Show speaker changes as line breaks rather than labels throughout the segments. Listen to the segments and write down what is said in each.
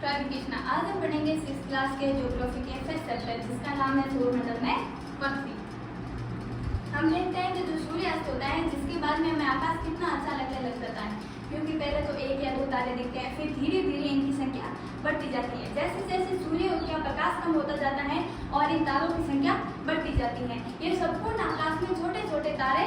कृष्णा। आज हम पढ़ेंगे 6th क्लास के ज्योग्राफी के फर्स्ट चैप्टर जिसका नाम है सौरमंडल में पृथ्वी। हम देखते हैं कि जो सूर्यास्त होता है जिसके बाद में हमें आकाश कितना अच्छा लगने लग जाता है, क्योंकि पहले तो 1 या 2 तारे दिखते हैं, फिर धीरे धीरे इनकी संख्या बढ़ती जाती है। जैसे जैसे सूर्य का प्रकाश कम होता जाता है और इन तारों की संख्या बढ़ती जाती है। ये संपूर्ण आकाश में छोटे छोटे तारे,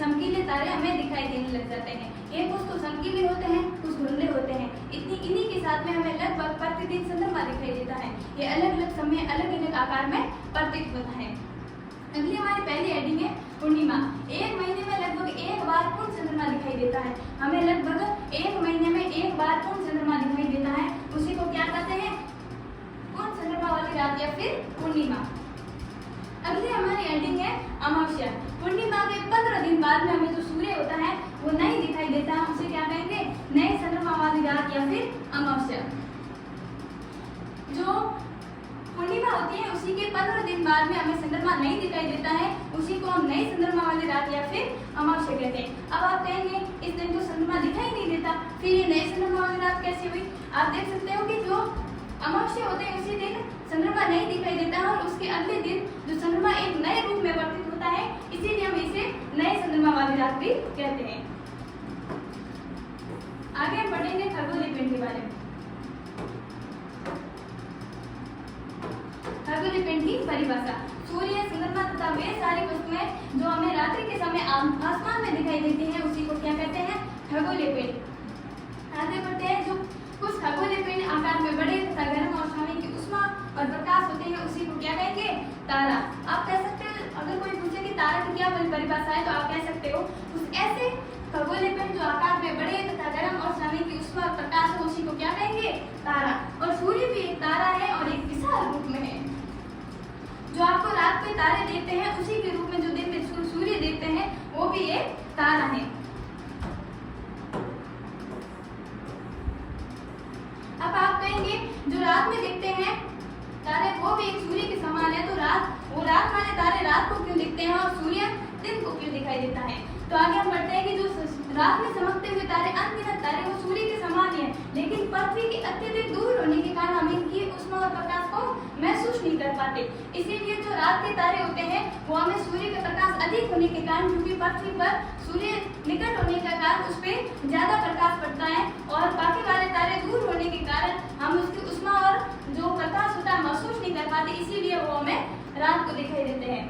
चमकीले तारे हमें दिखाई देने लग जाते हैं। ये कुछ तो चमकीले होते हैं, कुछ धुंधले होते हैं। इन्हीं के साथ में हमें लगभग प्रतिदिन चंद्रमा दिखाई देता है। ये अलग अलग समय अलग अलग आकार में प्रतीत होता है। अगली हमारी पहली हेडिंग है पूर्णिमा। 1 महीने में लगभग 1 बार पूर्ण चंद्रमा दिखाई देता है। हमें लगभग 1 महीने में 1 बार पूर्ण चंद्रमा दिखाई देता है। उसी को क्या कहते हैं? पूर्ण चंद्रमा वाली रात या फिर पूर्णिमा। अगली हमारी हेडिंग है अमावस्या। पूर्णिमा के 15 दिन बाद में हमें जो सूर्य होता है वो नहीं दिखाई देता है, उसे क्या कहेंगे? नए चंद्रमा वाली रात या फिर अमावस्या। जो पूर्णिमा होती है उसी के 15 दिन बाद में हमें चंद्रमा नहीं दिखाई देता है, उसी को हम नई चंद्रमा वाली रात या फिर अमावस्या कहते हैं। अब आप कहेंगे इस दिन तो चंद्रमा दिखाई नहीं देता, फिर ये नई चंद्रमा वाली रात कैसे हुई? आप देख सकते हो कि जो अमावस्या होते हैं उसी दिन चंद्रमा नहीं दिखाई देता है और उसके अगले दिन जो चंद्रमा एक नए रूप में प्रतीत होता है, इसीलिए हम इसे नए चंद्रमा वाली रात भी कहते हैं। आगे हम पढ़ेंगे खगोलीय पिंड के बारे में। खगोलीय पिंड की परिभाषा। सूर्य, चंद्रमा तथा वे सारी वस्तुएं जो हमें रात्रि के समय आसमान में दिखाई देती हैं उसी को क्या कहते हैं? खगोलीय पिंड। आगे बढ़ते हैं। जो कुछ खगोलीय पिंड आकार में बड़े तथा गर्म और समय की उष्मा और प्रकाश होते हैं उसी को क्या कहेंगे? तारा। आप कह सकते हो, अगर कोई पूछे कि तारा की क्या परिभाषा है तो आप कह सकते हो कुछ ऐसे खगोलीय पिंड जो आकार में बड़े तथा गर्म और समय की उष्मा और प्रकाश हो उसी को क्या कहेंगे? तारा। और सूर्य भी एक तारा है और एक विशाल रूप में है। जो आपको रात में तारे देखते हैं उसी के रूप में जो दिन में सूर्य देखते हैं वो भी एक तारा है। अब आप कहेंगे जो रात में दिखते हैं तारे वो भी एक सूर्य के समान है, तो रात वाले तारे रात को क्यों दिखते हैं और सूर्य दिन को क्यों दिखाई देता है? तो आगे हम बढ़ते हैं कि जो रात में चमकते हुए तारे अनगिनत तारे वो सूर्य के समान ही है, लेकिन पृथ्वी के अत्यधिक दूर होने के कारण हम इनकी उष्मा और प्रकाश को महसूस नहीं कर पाते। इसीलिए जो रात के तारे होते हैं वो हमें सूर्य का प्रकाश अधिक होने के कारण, क्योंकि पृथ्वी पर सूर्य निकट होने के कारण उस पर ज्यादा प्रकाश पड़ता है और बाकी वाले तारे दूर होने के कारण हम उसकी उष्मा और जो प्रकाश होता है महसूस नहीं कर पाते, इसीलिए वो हमें रात को दिखाई देते हैं।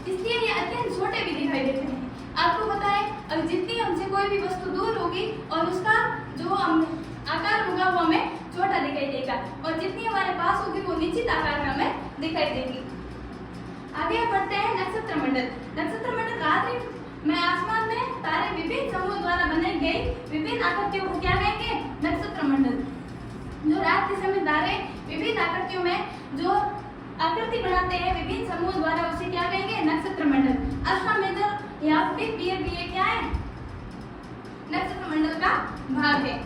इसलिए ये अत्यंत छोटे भी दिखाई देते हैं। आपको पता है अगर जितनी हमसे कोई भी वस्तु दूर होगी और उसका जो आकार होगा वो हमें छोटा दिखाई देगा, और जितनी हमारे पास होगी वो निश्चित आकार में हमें दिखाई देगी। आगे बढ़ते हैं नक्षत्र मंडल। नक्षत्र मंडल रात्रि में आसमान में तारे विभिन्न समूह द्वारा बनाई गई विभिन्न आकृतियों को क्या कहेंगे? नक्षत्र मंडल। जो रात के समय तारे विभिन्न आकृतियों में जो आकृति बनाते हैं विभिन्न समूह द्वारा उसे क्या कहेंगे? नक्षत्र मंडल। अल्फा मेजर या बिग डियर भी क्या है? नक्षत्र मंडल का भाग है।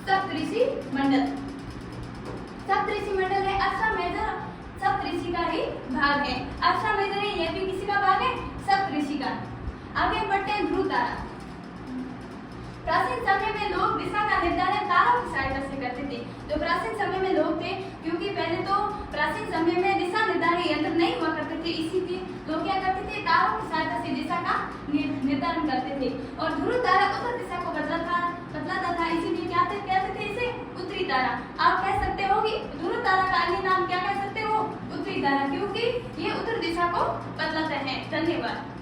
सप्तऋषि मंडल। सप्तऋषि मंडल है अल्फा मेजर सप्तऋषि का ही भाग है। अल्फा मेजर है, यह भी किसी का भाग है? सप्तऋषि का। आगे बढ़ते हैं ध्रुव तारा। प्राचीन समय में लोग दिशा का निर्धारण तारों की सहायता से करते थे। जो प्राचीन समय में लोग थे, क्योंकि पहले तो प्राचीन समय में दिशा निर्धारण यंत्र नहीं हुआ करते थे, इसीलिए लोग क्या करते थे? तारों की सहायता से दिशा का निर्धारण करते थे। और ध्रुव तारा उत्तर दिशा को बतलाता था, इसीलिए क्या कहते थे इसे? उत्तरी तारा। आप कह सकते हो कि ध्रुव तारा का अन्य नाम क्या कह सकते हो? उत्तरी तारा, क्योंकि ये उत्तर दिशा को बतलाता है। धन्यवाद।